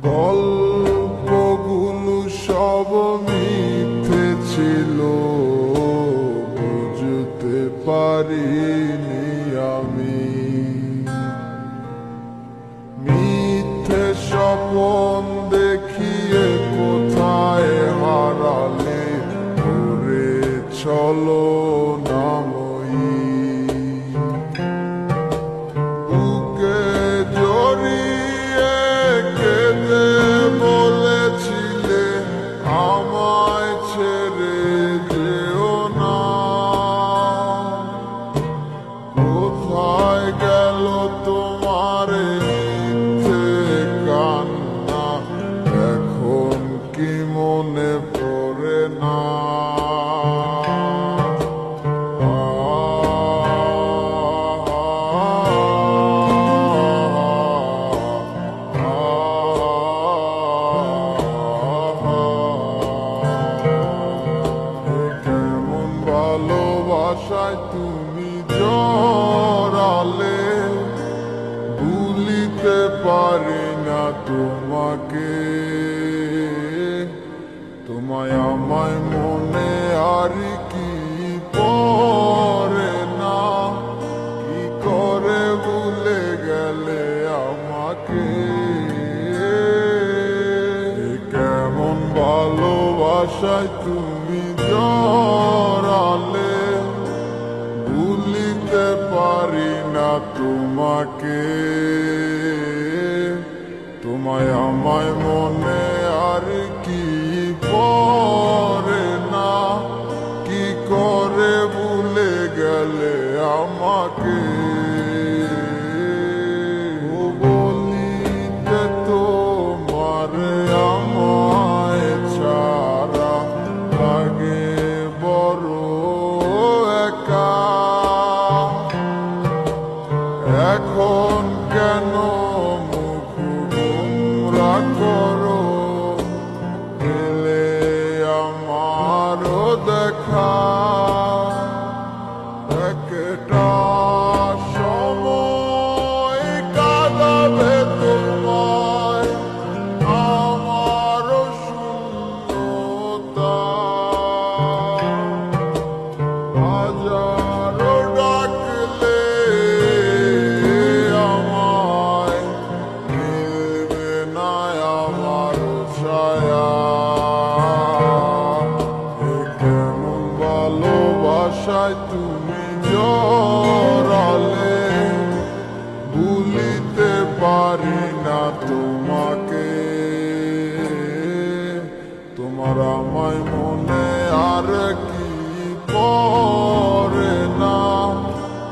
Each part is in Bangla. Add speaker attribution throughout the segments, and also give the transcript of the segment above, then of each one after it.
Speaker 1: গল্পগুলো সব মিথ্যে ছিল, বুঝতে পারিনি আমি। মিথ্যে স্বপন দেখিয়ে কোথায় হারালে ওরে চলো নাময়ী। বুকে জড়িয়ে কেঁদে বলেছিলে আমায় ছেড়ে যেও না। কোথায় গেল তোমার মিথ্যে কান্না, এখন কি মনে পড়ে না? কেমন ভালোবাসায় তুমি জড়ালে, ভুলিতে পারি না তোমাকে। তোমায় আমায় মনে আর কি পড়ে না, কি করে ভুলে গেলে আমাকে। কেমন ভালোবাসায় তুমি জড়ালে, ভুলিতে পারি না তোমাকে। তোমায় আমায় মনে আর কি পড়ে না, কি করে ভুলে গেলে আমাকে। বলিতে তোমার আমায় ছাড়া লাগে বড় একা। এখন কেন মুখ গোমরা করো, পেলে আমারও দেখা। একটা সময় কাঁদাবে তোমায় আমারও শূন্যতা। হাজারো ডাকলে আমায় মিলবে না আমার ছায়া। কেমন ভালোবাসায় তুমি জড়ালে, ভুলিতে পারি না তোমাকে। তোমার আমায় মনে আর কি পড়ে না,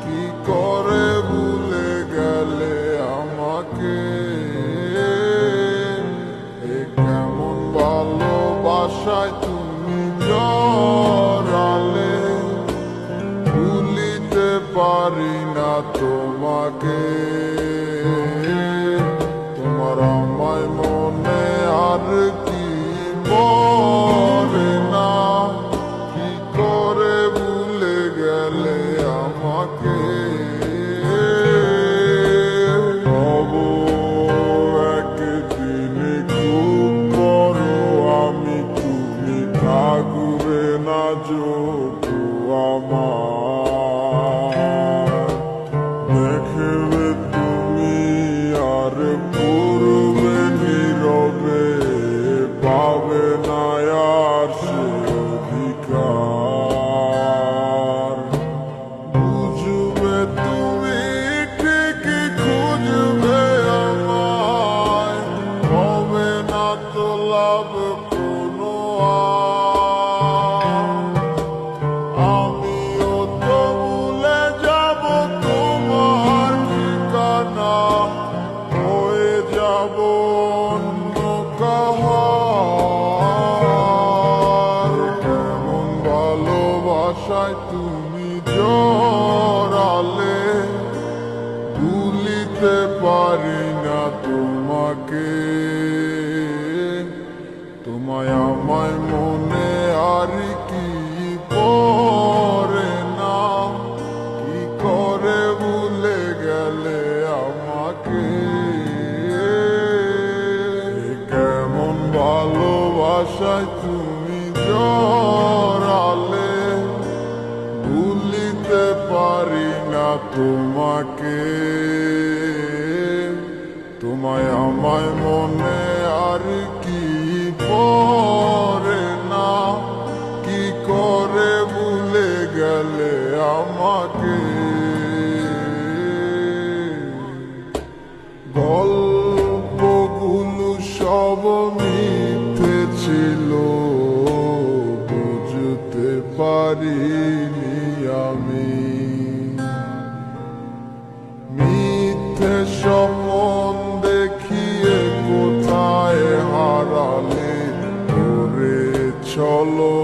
Speaker 1: কি করে ভুলে গেলে আমাকে। কেমন ভালোবাসায় তুমি জড়ালে, ভুলিতে পারি না তোমাকে। তোমার আমায় মনে আর কি পড়ে না, কি করে ভুলে গেলে আমাকে। তবু একদিন খুব বড় আমি, তুমি থাকবে না যোগু আমার। দেখবে তুমি আর পূর্বে নীরবে, পাবে না আর সে অধিকার। বুঝবে তুমি ঠিকই খুঁজবে আমায়, হবে না তো লাভ কোনো আর। আমিও তো ভুলে যাব তোমার ঠিকানা, হয়ে যাব অন্য কাহার। কেমন ভালোবাসায় তুমি জড়ালে, ভুলিতে পারি না তোমাকে। তোমায় আমায় মনে আর কি পড়ে না, কি করে ভুলে গেলে আমাকে। ভালোবাসায় তুমি জড়ালে, ভুলিতে পারি না তোমাকে। তোমায় আমায় মনে আর কি পড়ে না, কি করে ভুলে গেলে আমাকে। গল্পগুলো সব মিথ্যে ছিল, বুঝতে পারিনি আমি। মিথ্যে স্বপ্ন দেখিয়ে কোথায় হারালে, করে চলো